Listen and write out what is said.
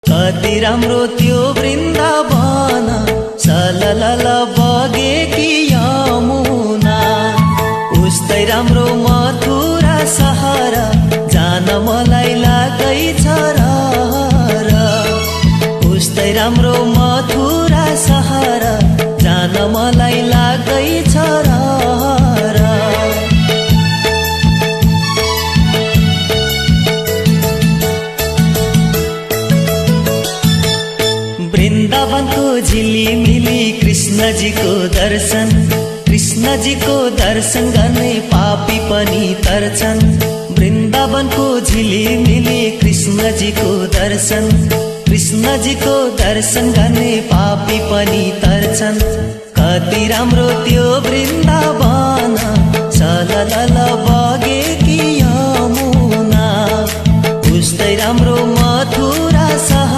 कति राम्रो त्यो वृन्दावन, सललल बगेकी यमुना। उस्तै राम्रो मथुरा सहर, जान मलाई लागैछ रहर। उस्तै राम्रो मथुरा सहर, जान मलाई लागैछ रहर। वृन्दावनको झिलिमिली कृष्णजीको दर्शन, कृष्णजीको दर्शन गर्ने पापी पनि तर्छन्। वृन्दावनको झिलिमिली कृष्णजीको दर्शन, कृष्णजीको दर्शन गर्ने पापी पनि तर्छन्। कति राम्रो त्यो वृन्दावन।